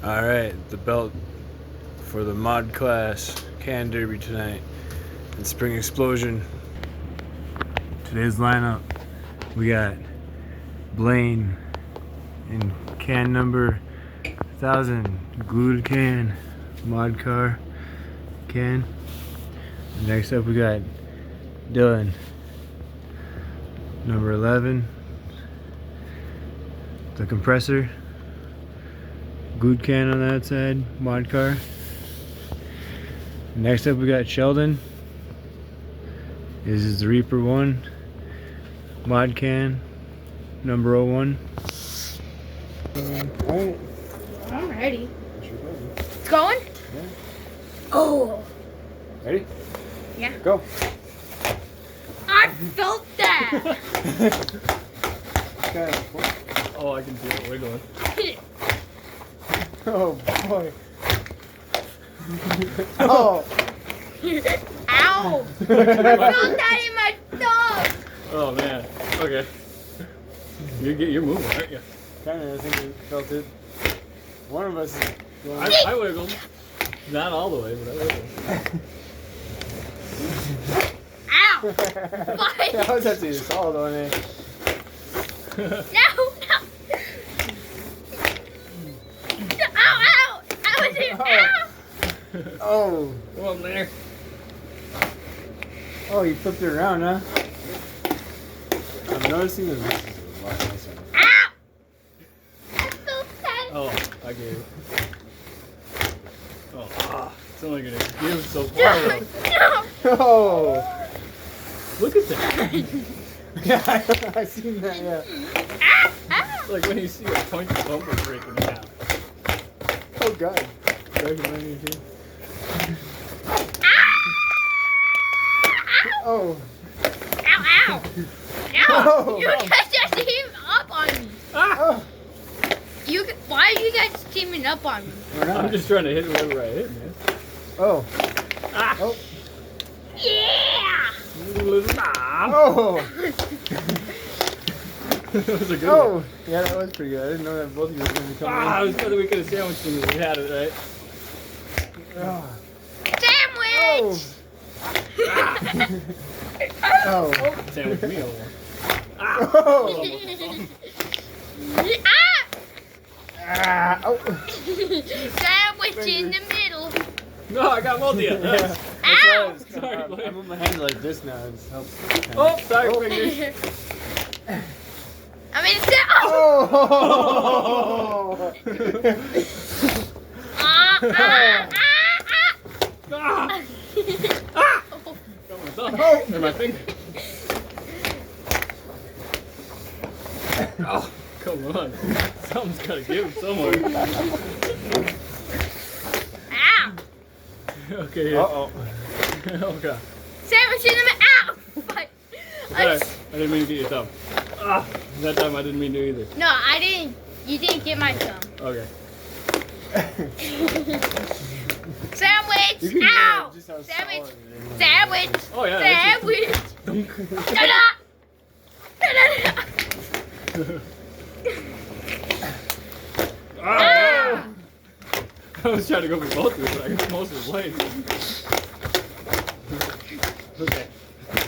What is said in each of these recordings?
Alright, the belt for the mod class can derby tonight and spring explosion. Today's lineup, we got Blaine in can number 1000 glued can mod car can. Next up we got Dylan, number 11, the compressor glued can on the outside mod car. Next up we got Sheldon. This is the Reaper 1 mod can number 01. Alright. I'm ready. It's going? Yeah. Oh. Ready? Yeah. Go. I felt that. Okay. Oh, I can feel it wiggling. Oh boy. Oh. Ow. I felt that in my thumb. Oh man. Okay. You're moving, aren't you? Kinda, I think we felt it. One of us is going. I wiggled. Not all the way, but I wiggled. Ow. That was actually a solid one, eh? No. Ow, ow. I was in, ow. Oh. Come on there. Oh, you flipped it around, huh? I'm noticing that this is a lot nicer. Ow. I felt that. Oh, I get it. Oh, it's only gonna give so far. No. Oh. Look at that. Yeah, I seen that, yeah. Ah, ah. Like when you see a point of bumper breaking down. Oh god. Recommend you too. Oh. Ow, ow. No. Oh. You guys just team up on me. Oh. Why are you guys teaming up on me? We're not. I'm just trying to hit whatever I hit, man. Oh. Ah. Oh. Yeah. Oh. That was a good Oh. one. Yeah, that was pretty good. I didn't know that both of you were going to come I was glad that we could have sandwiched them if we had it, right? in. Oh. Sandwich. Oh. Sandwich me over. Oh. Ah. Oh. Sandwich in the middle. No, I got both of you. Yeah. Ow. Sorry, I buddy. move my hands like this now. It just helps. Oh, sorry, Oh. fingers. I mean, Oh. ah. Ah! Ah! Got my thumb. Oh. Or my finger. Oh, come on. Something's gotta give somewhere. Ow. Okay, here. Uh-oh. Oh, God. Sandwich in the middle. Ow. Sorry, I didn't mean to get your thumb. Ah, that time I didn't mean to either. No, I didn't. You didn't get my thumb. Okay. Sandwich. You can Ow. hear just how Sandwich. solid it is. Sandwich. Oh, yeah. Sandwich. Da-da. Da-da-da. Ah! I was trying to go for both of them, but I got most of the blade. Okay.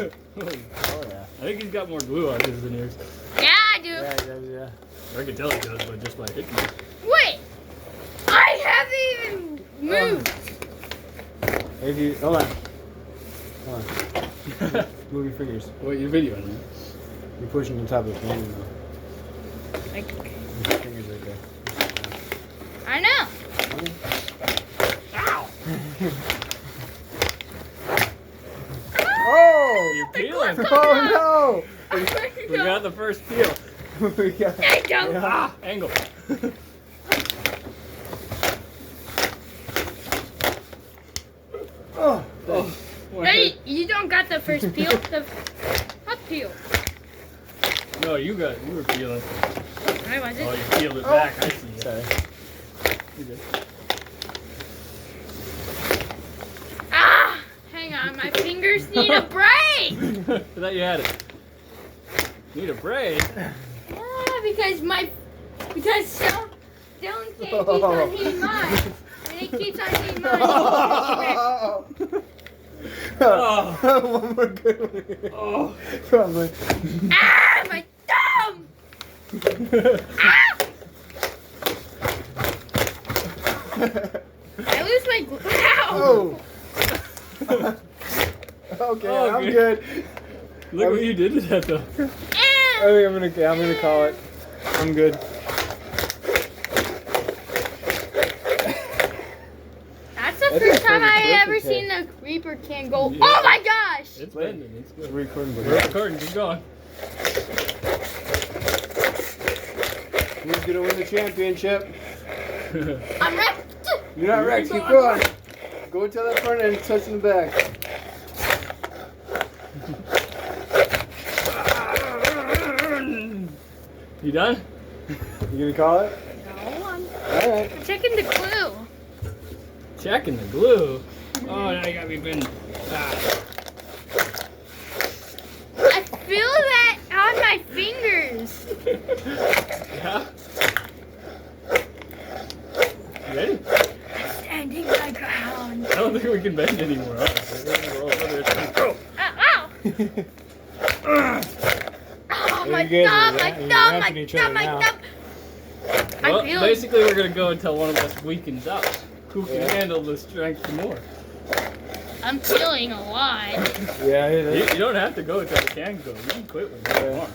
Oh, yeah. I think he's got more glue on his than yours. Yeah, I do. Yeah, he does, yeah. Or I can tell he does, but just by hitting me. Wait. I haven't even moved. If you, hold on. Hold on. Move your fingers. What, your video on You're pushing the top of the fan now. Like, Move your fingers right there. I know. Okay. Ow! Oh! You're peeling. Oh We got the first peel. no! We got, There you go. yeah. Ah, angle. Oh! Oh, Hey, you don't got the first peel. The hot peel. no, you were peeling. I wasn't. Oh, you peeled it back. I see. Sorry. You good. Ah, hang on. My fingers need a break. I thought you had it. Need a break. Because stone can't keep on hitting mine. And it keeps on hitting mine. Oh. One more good one. Oh. Probably. Ah, my thumb! Ah! I lose my glue. Oh. Okay, Oh, I'm good. good. Look what you did to that though. I think I'm gonna call it. I'm good. That's the That first thing's time I perfect ever hit. seen the Reaper can go. Yeah. Oh my gosh! It's bending. It's good. We're recording, We're buddy. recording. Keep going. Who's gonna win the championship? I'm wrecked. You're not wrecked. Keep going. Go to the front end, touch in the back. You done? You gonna call it? No, I'm Alright. checking the glue. Checking the glue. Oh, now you got me bending. Ah. I feel that on my fingers. Yeah. You ready? Standing my ground. I don't think we can bend anymore. We're all over there. Go. Ow! Ow! Oh, There my you guys thumb, are my ra- you're thumb, wrapping my each thumb, other my now. thumb. Well, I feel basically, we're gonna go until one of us weakens up. Who can Yeah. handle the strength more? I'm feeling alive. Yeah, You don't have to go until the can go. You can quit when you want.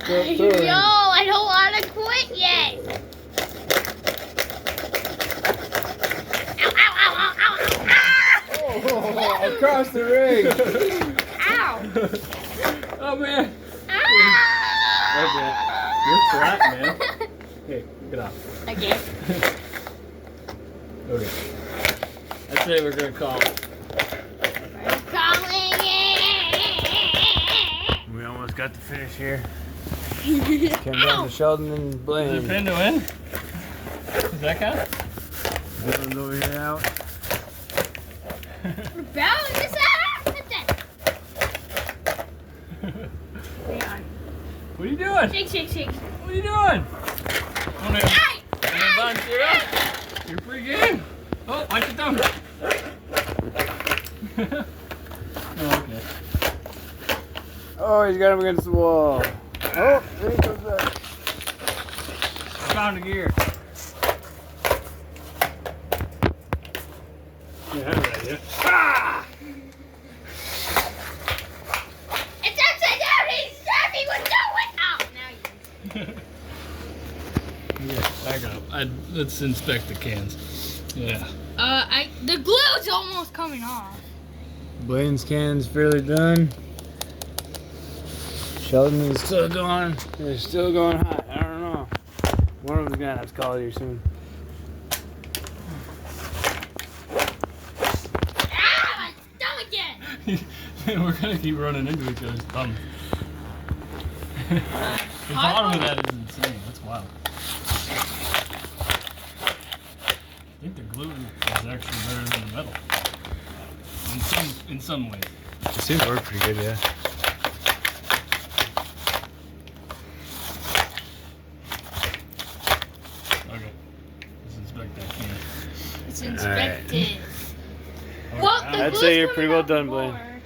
No, I don't want to quit yet. Ow, ow, ow, ow, ow, ow. Oh, across the ring. Ow. Oh man, Ow. you're flat, man. Hey, get off. Okay. Okay. I'd say we're gonna call it. We're calling it. We almost got the finish here. Came down to Sheldon and Is it Blaine. pin to win? Does that count? Dylan's over here out. We're bowing this out. Put that. Hang on. What are you doing? Shake, shake, shake. What are you doing? Wanna bounce it up? You're free game. Oh, watch your thumb. Oh, okay. Oh, he's got him against the wall. Oh, there he goes back. Found a gear. Yeah, that's right, yeah. Ah! It's upside down. He's snapping with no one. Oh, now you. Yeah, back up. Let's inspect the cans. Yeah. The glue's almost coming off. Blaine's can's fairly done. Sheldon is still going. They're still going hot. I don't know. One of them's gonna have to call it here soon. Ah, my thumb again. We're gonna keep running into each other's thumbs. The bottom of that is insane. That's wild. I think the glue is actually better than the metal. In some ways. It seems to work pretty good, yeah. Okay. Let's inspect that can. It's inspected. Okay, Well, now the I'd glue's say you're coming pretty well out done, more. Blaine.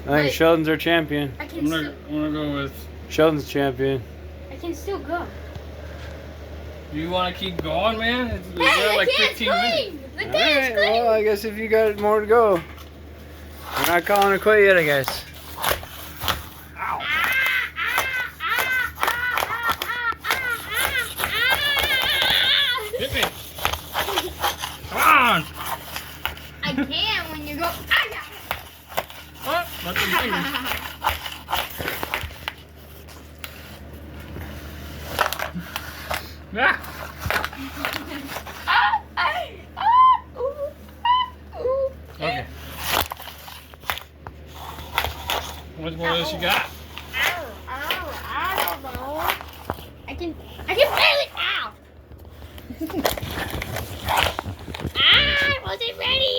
I think Sheldon's our champion. I can I'm still, gonna go with. Sheldon's champion. I can still go. Do you want to keep going, man? We're Hey, the like can's 15 minutes. clean. The can's Alright, clean. well, I guess if you got more to go. We're not calling it quit yet, I guess. Hit me. Come on. I can when you go. Oh, not the fingers. Ah. Okay. How much more of this you got? I don't know. I can barely. Ow! I wasn't ready.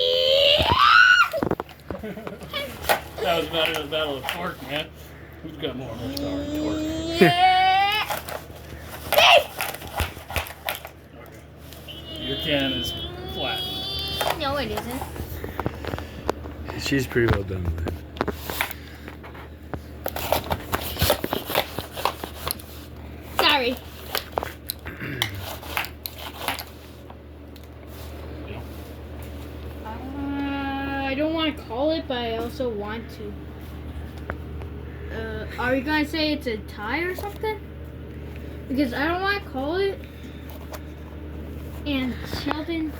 That was better than a battle of torque, man. Who's got more horsepower and torque? Yeah. can is flat. No, it isn't. She's pretty well done with it. Sorry. I don't want to call it, but I also want to. Are you gonna say it's a tie or something? Because I don't want to call it. And Sheldon